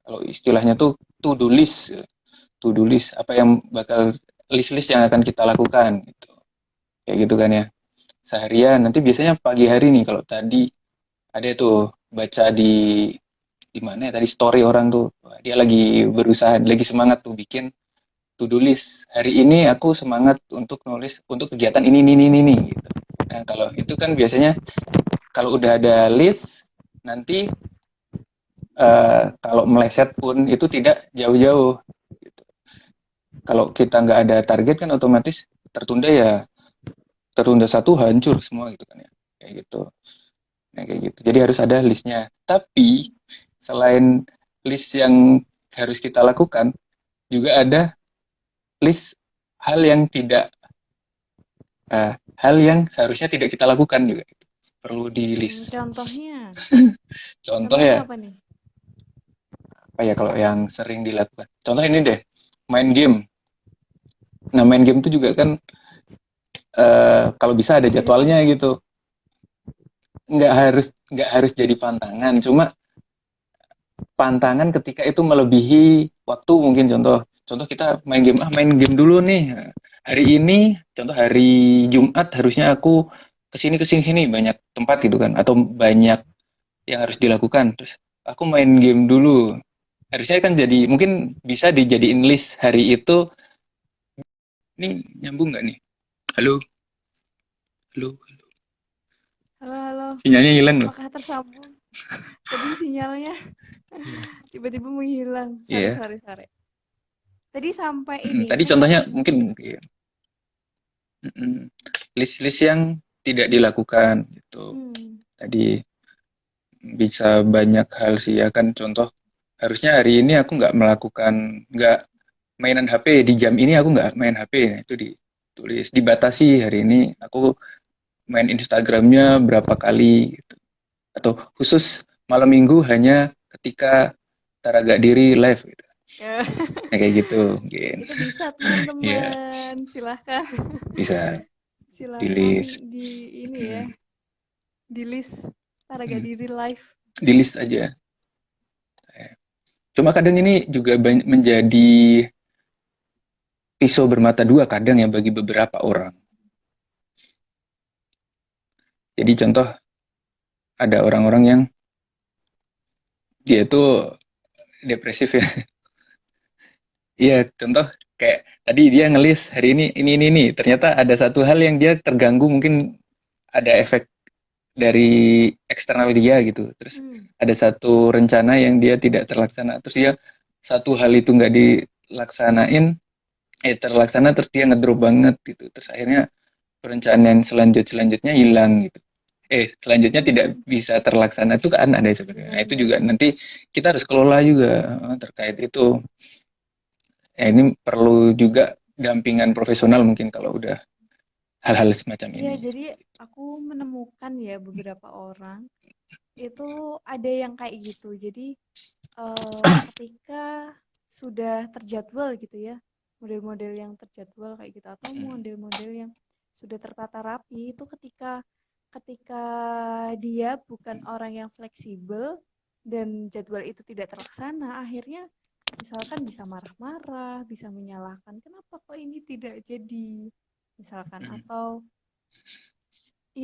kalau istilahnya tuh to do list apa yang bakal list-list yang akan kita lakukan gitu. Kayak gitu kan ya. Seharian nanti biasanya pagi hari nih kalau tadi ada tuh baca di mana ya tadi story orang tuh. Wah, dia lagi berusaha, lagi semangat tuh bikin to do list. Hari ini aku semangat untuk nulis untuk kegiatan ini gitu. Nah, kalau itu kan biasanya kalau udah ada list nanti kalau meleset pun itu tidak jauh-jauh gitu. Kalau kita nggak ada target kan otomatis tertunda ya tertunda satu hancur semua gitu kan ya kayak gitu. Nah kayak gitu. Jadi harus ada listnya. Tapi selain list yang harus kita lakukan juga ada list hal yang tidak hal yang seharusnya tidak kita lakukan juga perlu di list. Contohnya, Contoh contohnya ya apa nih? apa ya kalau yang sering dilakukan. Contoh ini deh main game. Nah main game itu juga kan kalau bisa ada jadwalnya Iya. gitu. Nggak harus jadi pantangan. Cuma pantangan ketika itu melebihi waktu mungkin contoh kita main game dulu nih. Nah, hari ini contoh hari Jumat harusnya aku kesini sini banyak tempat gitu kan atau banyak yang harus dilakukan terus aku main game dulu harusnya kan jadi mungkin bisa dijadiin list hari itu. Ini nyambung nggak nih? Halo, halo, Halo, halo. sinyalnya hilang loh. Apakah tersambung? Tadi sinyalnya Iya. tiba-tiba menghilang. Sorry, Iya. sorry, sorry. Tadi sampai ini, Tadi sampai contohnya list. mungkin ya, list-list yang tidak dilakukan gitu. Hmm. Tadi bisa banyak hal sih ya kan contoh harusnya hari ini aku nggak mainan HP di jam ini aku nggak main HP. Nah, itu ditulis dibatasi hari ini aku main Instagramnya berapa kali gitu. Atau khusus malam minggu hanya ketika taraga diri live gitu. Ya, Nah, kayak gitu mungkin. itu bisa Ya, teman-teman, silahkan bisa silahkan di-list. di ini ya, Hmm, di list harga hmm, diri live. di-list aja. Cuma kadang ini juga menjadi pisau bermata dua kadang ya bagi beberapa orang. Jadi contoh ada orang-orang yang dia itu depresif ya. Iya, contoh kayak tadi dia ngelis hari ini. Ternyata ada satu hal yang dia terganggu, mungkin ada efek dari eksternal dia gitu. Terus Hmm. ada satu rencana yang dia tidak terlaksana. Terus dia satu hal itu nggak dilaksanain, terlaksana terus dia ngedrop banget gitu. Terus akhirnya perencanaan selanjutnya hilang gitu. Selanjutnya tidak Hmm. bisa terlaksana itu kan ada sebenarnya. Nah, itu Benar-benar. juga nanti kita harus kelola juga terkait itu. Ya, ini perlu juga dampingan profesional mungkin kalau udah hal-hal semacam Ya, ini. jadi aku menemukan ya beberapa orang itu ada yang kayak gitu. Jadi ketika sudah terjadwal gitu ya, model-model yang terjadwal kayak gitu atau model-model yang sudah tertata rapi itu ketika ketika dia bukan orang yang fleksibel dan jadwal itu tidak terlaksana, akhirnya misalkan bisa marah-marah, bisa menyalahkan kenapa kok ini tidak jadi misalkan atau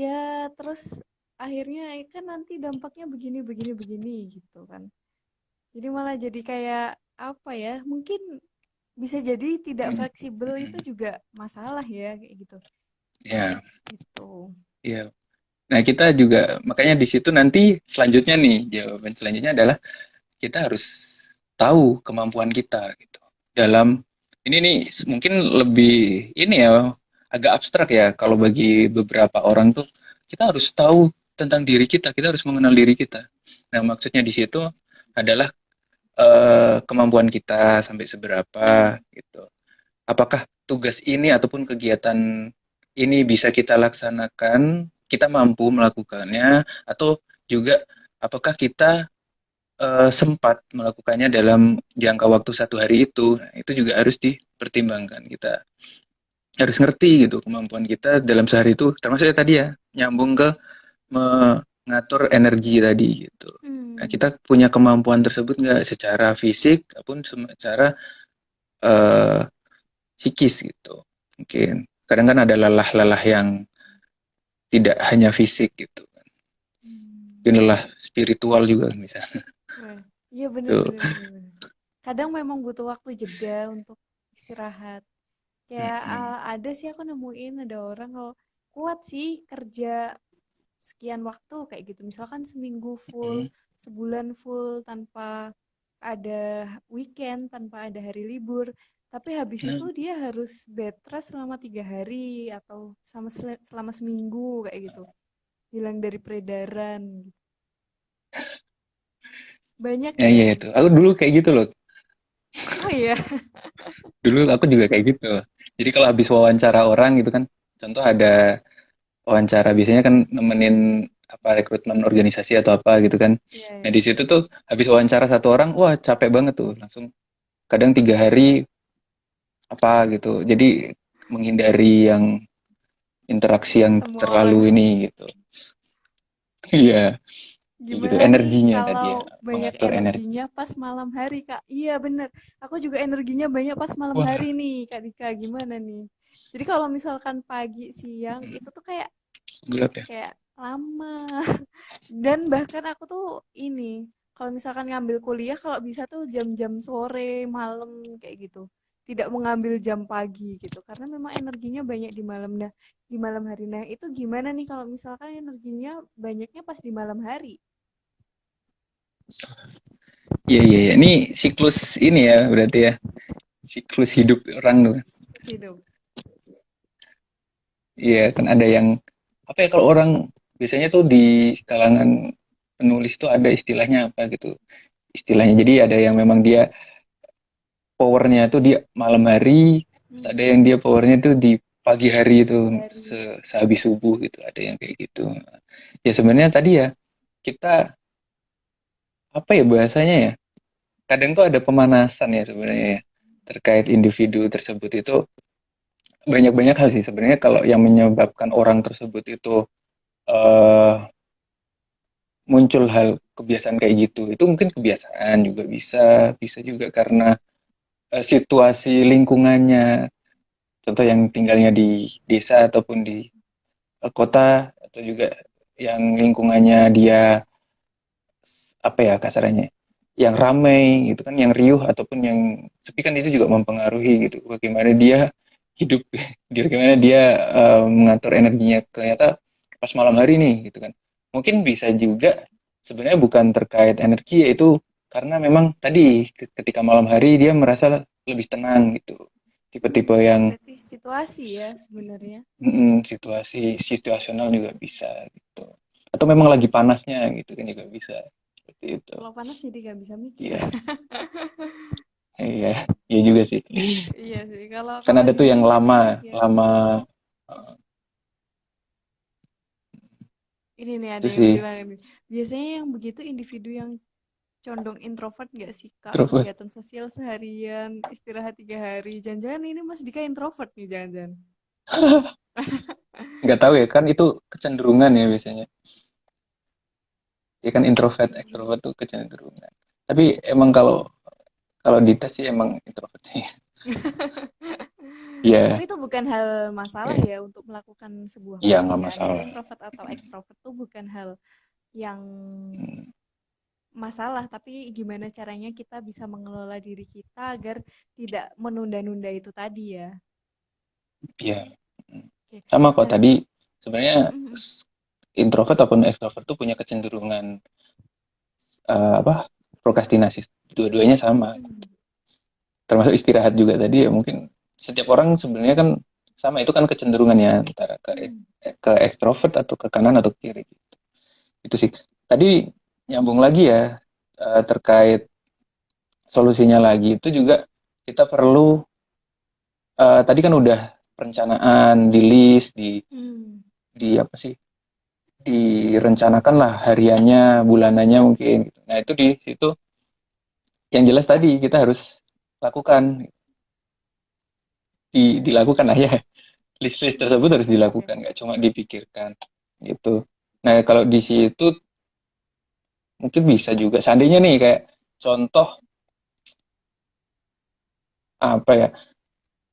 ya terus akhirnya kan nanti dampaknya begini begini begini gitu kan. Jadi malah jadi kayak apa ya? Mungkin bisa jadi tidak fleksibel itu juga masalah ya kayak gitu. Ya, Gitu. ya. Nah, kita juga makanya di situ nanti selanjutnya nih, jawaban selanjutnya adalah kita harus tahu kemampuan kita gitu. Dalam ini nih mungkin lebih ini ya agak abstrak ya kalau bagi beberapa orang tuh kita harus tahu tentang diri kita harus mengenal diri kita. Nah, maksudnya di situ adalah kemampuan kita sampai seberapa Hmm. gitu. Apakah tugas ini ataupun kegiatan ini bisa kita laksanakan, kita mampu melakukannya, atau juga apakah kita sempat melakukannya dalam jangka waktu satu hari itu. Nah, itu juga harus dipertimbangkan. Kita harus ngerti gitu kemampuan kita dalam sehari itu, termasuk ya tadi ya, nyambung ke mengatur energi tadi gitu. Nah, Hmm. kita punya kemampuan tersebut nggak secara fisik ataupun secara eh, psikis gitu. Mungkin kadang kan ada lelah-lelah yang tidak hanya fisik gitu. Hmm. Mungkin lelah spiritual juga misalnya. Wah, iya bener Tuh. bener bener bener. Kadang memang butuh waktu jeda untuk istirahat. Kayak Mm-mm. ada sih aku nemuin ada orang kalau kuat sih kerja sekian waktu kayak gitu. Misalkan seminggu full, Mm-mm. sebulan full tanpa ada weekend, tanpa ada hari libur. Tapi habis Nah, itu dia harus bed rest selama 3 hari atau selama seminggu kayak gitu. Hilang dari peredaran. Gitu. Banyak ya ya iya kayak itu. gitu. Aku dulu kayak gitu loh. Oh iya. Dulu aku juga kayak gitu. Jadi kalau habis wawancara orang gitu kan, contoh ada wawancara biasanya kan nemenin apa rekrutmen organisasi atau apa gitu kan. Iya, Nah iya. di situ tuh habis wawancara satu orang, wah capek banget tuh, langsung kadang 3 hari apa gitu. Jadi menghindari yang interaksi yang Ketemu terlalu orang. ini gitu. Iya, kayak gitu. Gimana nih Energinya tadi ya, kalau banyak mengatur energi. energinya pas malam hari, Kak? Iya, bener. Aku juga energinya banyak pas malam hari Wah, nih, Kak Dika. Gimana nih? Jadi kalau misalkan pagi, siang, itu tuh kayak gelap ya. kayak lama. Dan bahkan aku tuh ini, kalau misalkan ngambil kuliah, kalau bisa tuh jam-jam sore, malam, kayak gitu. Tidak mengambil jam pagi gitu. Karena memang energinya banyak di malam. Nah, di malam hari. Nah, itu gimana nih kalau misalkan energinya banyaknya pas di malam hari? Iya, iya, iya. Ini siklus ini ya berarti ya. Siklus hidup orang tuh. Hidup. Iya, kan ada yang apa ya kalau orang biasanya tuh di kalangan penulis tuh ada istilahnya apa gitu. Istilahnya jadi ada yang memang dia powernya tuh di malam hari, terus ada Hmm, yang dia powernya tuh di pagi hari itu pagi hari. sehabis subuh gitu. Ada yang kayak gitu. Ya sebenarnya tadi ya kita apa ya bahasanya ya? kadang tuh ada pemanasan ya sebenarnya ya, terkait individu tersebut itu banyak-banyak hal sih sebenarnya kalau yang menyebabkan orang tersebut itu eh, muncul hal kebiasaan kayak gitu. Itu mungkin kebiasaan juga bisa, bisa juga karena situasi lingkungannya. Contoh yang tinggalnya di desa ataupun di kota atau juga yang lingkungannya dia apa ya kasarannya yang ramai gitu kan yang riuh ataupun yang sepi kan itu juga mempengaruhi gitu bagaimana dia hidup dia bagaimana dia mengatur energinya ternyata pas malam hari nih gitu kan mungkin bisa juga sebenarnya bukan terkait energi yaitu karena memang tadi ketika malam hari dia merasa lebih tenang gitu tipe-tipe yang Berarti situasi ya sebenarnya. situasi situasional juga bisa gitu atau memang lagi panasnya gitu kan juga bisa seperti itu. Kalau panas jadi nggak bisa mikir. Iya, iya, iya juga sih. Iya sih. Kalau Kan kalau ada tuh yang dingin jadi lama, mikir. lama eh, Ini nih ada itu yang sih bilang ini. Biasanya yang begitu individu yang condong introvert nggak sih Kak? introvert. Kegiatan sosial seharian, istirahat 3 hari. Jangan-jangan ini Mas Dika introvert nih jangan-jangan. Nggak tahu ya, kan itu kecenderungan ya biasanya. Ya kan introvert, Hmm. extrovert tuh kecenderungan. Tapi emang kalau kalau dites sih emang introvert sih. Tapi Iya, itu bukan hal masalah iya, ya untuk melakukan sebuah iya nggak pekerjaan. Itu masalah. introvert atau extrovert tuh bukan hal yang Hmm, masalah, tapi gimana caranya kita bisa mengelola diri kita agar tidak menunda-nunda itu tadi ya. Iya, hmm. Oke. Sama kok Nah, tadi sebenarnya mm, introvert ataupun extrovert tuh punya kecenderungan apa prokrastinasi. Dua-duanya sama. mm, Termasuk istirahat juga tadi ya mungkin setiap orang sebenarnya kan sama itu kan kecenderungannya antara mm. ke ekstrovert atau ke kanan atau ke kiri itu sih tadi nyambung lagi ya terkait solusinya lagi itu juga kita perlu tadi kan udah perencanaan di list Hmm. di apa sih direncanakan lah hariannya bulanannya mungkin gitu. Nah itu di situ yang jelas tadi kita harus lakukan dilakukan lah ya list-list tersebut harus Oke, oke. dilakukan, nggak cuma dipikirkan gitu. Nah, kalau di situ mungkin bisa juga. Seandainya nih kayak contoh apa ya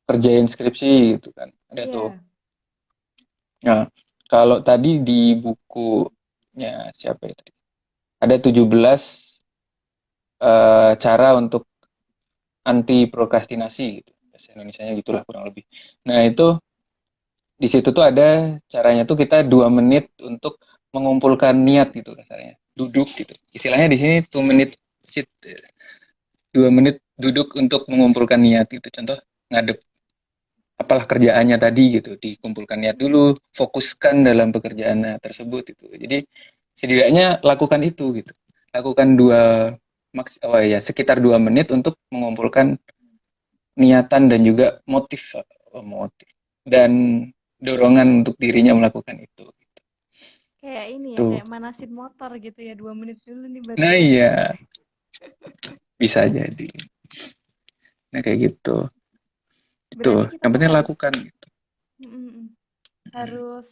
kerjain skripsi gitu kan, ada tuh. Iya. Nah, kalau tadi di bukunya siapa ya tadi? Ada 17 cara untuk anti prokrastinasi gitu. Bahasa Indonesianya gitulah kurang lebih. Nah, itu di situ tuh ada caranya tuh kita 2 menit untuk mengumpulkan niat gitu kasarnya duduk gitu istilahnya di sini 2 menit sit 2 menit duduk untuk mengumpulkan niat gitu contoh ngadep apalah kerjaannya tadi gitu dikumpulkan niat Hmm. dulu fokuskan dalam pekerjaan tersebut itu jadi setidaknya lakukan itu gitu lakukan oh ya sekitar 2 menit untuk mengumpulkan niatan dan juga motif dan dorongan untuk dirinya melakukan itu. Kayak ini ya, Tuh. kayak manasin motor gitu ya. 2 menit dulu nih baru Nah gerak. iya, bisa jadi. Nah kayak gitu. Itu. Berarti kita Yang tuh penting harus lakukan gitu. mm, mm, mm. Harus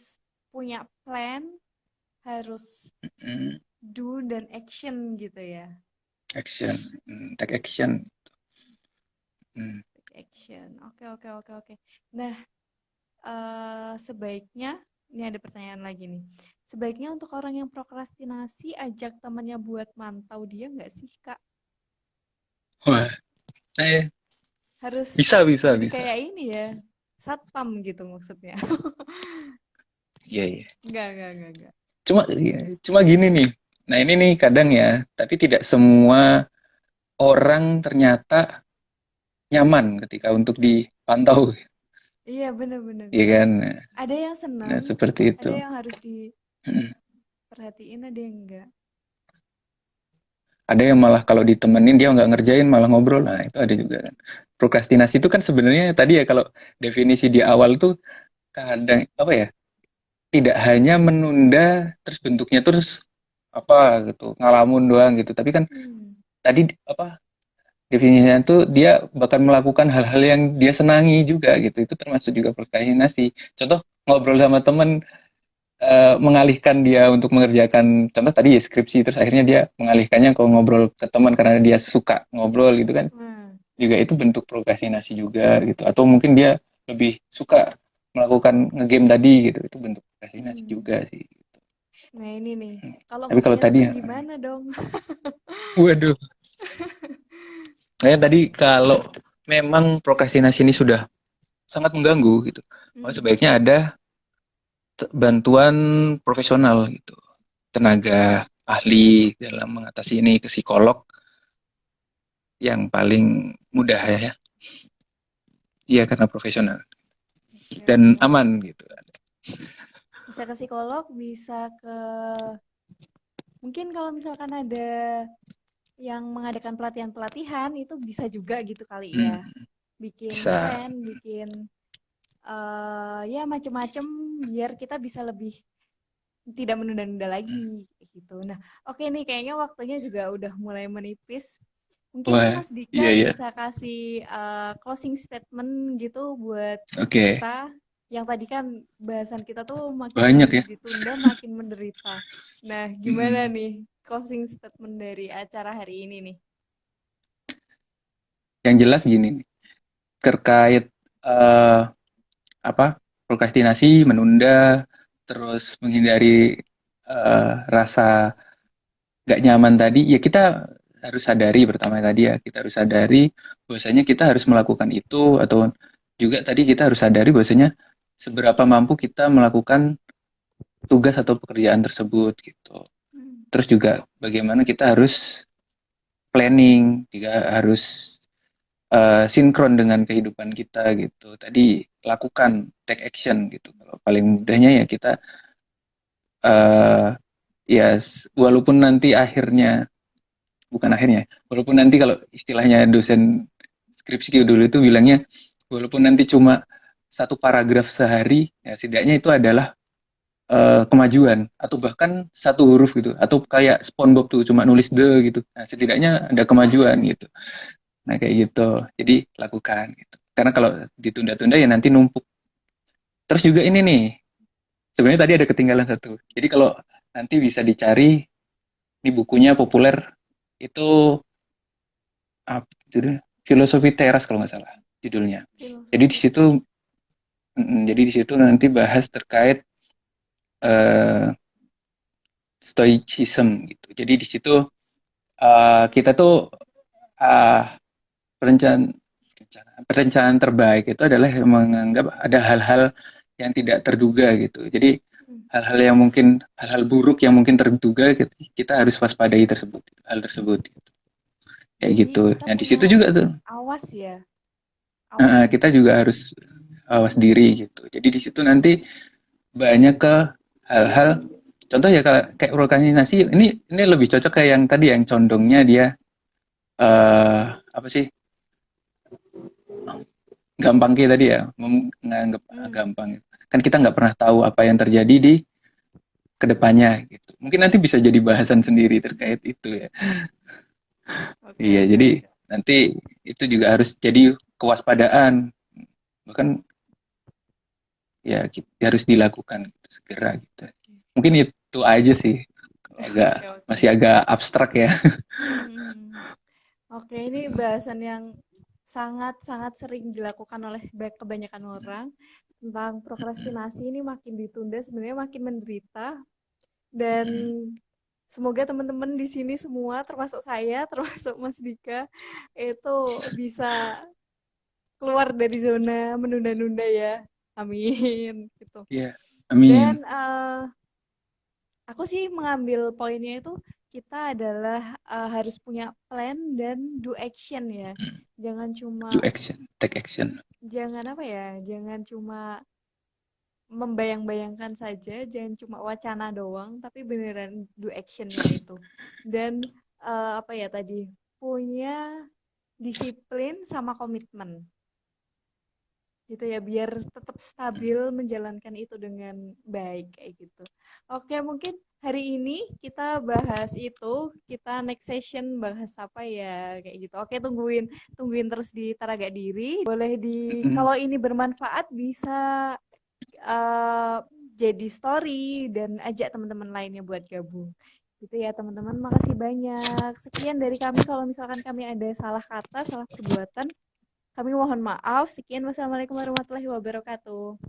punya plan, harus Hmm, do dan action gitu ya. action. Take action. Hmm. Take action. Oke, oke, oke, oke. Nah, sebaiknya ini ada pertanyaan lagi nih. Sebaiknya untuk orang yang prokrastinasi ajak temannya buat mantau dia nggak sih, Kak? Wah, eh, Harus bisa, bisa, jadi bisa. kayak ini ya, satpam gitu maksudnya. Iya, iya. Enggak. Cuma gini nih. Nah ini nih kadang ya, tapi tidak semua orang ternyata nyaman ketika untuk dipantau, Iya, bener-bener. ya kan? Ada yang Nah senang, seperti itu. ada yang harus Hmm. diperhatiin, ada yang enggak. Ada yang malah kalau ditemenin dia nggak ngerjain malah ngobrol. Nah itu ada juga kan. Prokrastinasi itu kan sebenarnya tadi ya kalau definisi di awal tuh kadang apa ya tidak hanya menunda terus bentuknya terus apa gitu ngalamun doang gitu tapi kan Hmm. tadi apa Definisinya tuh dia bakal melakukan hal-hal yang dia senangi juga gitu. Itu termasuk juga prokrastinasi. Contoh ngobrol sama temen, mengalihkan dia untuk mengerjakan contoh tadi ya skripsi terus akhirnya dia mengalihkannya ke ngobrol ke teman karena dia suka ngobrol gitu kan. Hmm. Juga itu bentuk prokrastinasi juga gitu. Atau mungkin dia lebih suka melakukan ngegame tadi gitu. Itu bentuk prokrastinasi Hmm. juga sih. Nah ini nih, kalau Tapi kalau ngomongin tadi itu ya, gimana dong? waduh. Kayak tadi kalau memang prokrastinasi ini sudah sangat mengganggu gitu. Oh, Hmm. sebaiknya ada bantuan profesional gitu. Tenaga ahli dalam mengatasi ini ke psikolog yang paling mudah ya. Iya karena profesional Oke, dan oke. aman gitu. Bisa ke psikolog, bisa ke mungkin kalau misalkan ada yang mengadakan pelatihan-pelatihan itu bisa juga gitu kali ya. Hmm, Bikin bisa. plan, bikin ya macem-macem biar kita bisa lebih tidak menunda-nunda lagi gitu. Nah, oke nih kayaknya waktunya juga udah mulai menipis. Mungkin nih Wah, Mas iya Dika iya. bisa kasih closing statement gitu buat Oke, kita. Yang tadi kan bahasan kita tuh banyak makin ya. ditunda makin menderita. Nah, gimana Hmm. nih closing statement dari acara hari ini nih? Yang jelas gini nih, terkait eh, apa prokrastinasi, menunda, terus menghindari rasa gak nyaman tadi, ya kita harus sadari pertama tadi ya, kita harus sadari bahwasanya kita harus melakukan itu atau juga tadi kita harus sadari bahwasanya seberapa mampu kita melakukan tugas atau pekerjaan tersebut gitu. Hmm. Terus juga bagaimana kita harus planning, juga harus sinkron dengan kehidupan kita gitu. Tadi lakukan take action gitu. Kalau paling mudahnya ya kita ya walaupun nanti akhirnya bukan akhirnya, walaupun nanti kalau istilahnya dosen skripsi dulu itu bilangnya walaupun nanti cuma satu paragraf sehari, ya setidaknya itu adalah kemajuan atau bahkan satu huruf gitu atau kayak SpongeBob tuh cuma nulis de gitu. Nah, setidaknya ada kemajuan gitu. Nah, kayak gitu. Jadi lakukan gitu. Karena kalau ditunda-tunda ya nanti numpuk. Terus juga ini nih, sebenarnya tadi ada ketinggalan satu. Jadi kalau nanti bisa dicari di bukunya populer itu apa judulnya? Filosofi Teras kalau nggak salah judulnya. Jadi di Filosofi situ jadi di situ nanti bahas terkait eh, stoicism gitu. Jadi di situ kita tuh uh, perencanaan terbaik itu adalah menganggap ada hal-hal yang tidak terduga gitu. Jadi hmm. hal-hal buruk yang mungkin terduga kita harus waspadai hal tersebut gitu. Kayak Jadi gitu. kita Nah di situ punya juga tuh awas ya, awas kita untuk juga harus awas diri gitu. Jadi di situ nanti banyak ke hal-hal contoh ya kayak organisasi ini lebih cocok kayak yang tadi yang condongnya dia apa sih gampang kita tadi ya menganggap hmm. gampang kan kita nggak pernah tahu apa yang terjadi di kedepannya gitu mungkin nanti bisa jadi bahasan sendiri terkait itu ya Oke, iya oke, jadi oke. nanti itu juga harus jadi kewaspadaan bahkan ya harus dilakukan gitu, segera gitu mungkin itu aja sih kalau agak Oke, oke. masih agak abstrak ya. Hmm. Oke, ini bahasan yang sangat-sangat sering dilakukan oleh kebanyakan orang tentang prokrastinasi ini makin ditunda sebenarnya makin menderita dan semoga teman-teman di sini semua termasuk saya termasuk Mas Dika itu bisa keluar dari zona menunda-nunda ya. Amin gitu. Iya, amin. Dan aku sih mengambil poinnya itu kita adalah harus punya plan dan do action ya. Jangan cuma Do action, take action. jangan apa ya, jangan cuma membayang-bayangkan saja, jangan cuma wacana doang, tapi beneran do actionnya itu. Dan apa ya tadi punya disiplin sama komitmen. gitu ya, biar tetap stabil menjalankan itu dengan baik kayak gitu. Oke, mungkin hari ini kita bahas itu, kita next session bahas apa ya kayak gitu. Oke, tungguin tungguin terus di Taraga Diri. Boleh di Mm-mm. kalau ini bermanfaat bisa eh, jadi story dan ajak teman-teman lainnya buat gabung. Gitu ya teman-teman, makasih banyak. Sekian dari kami, kalau misalkan kami ada salah kata, salah perbuatan, kami mohon maaf. Sekian, wassalamualaikum warahmatullahi wabarakatuh.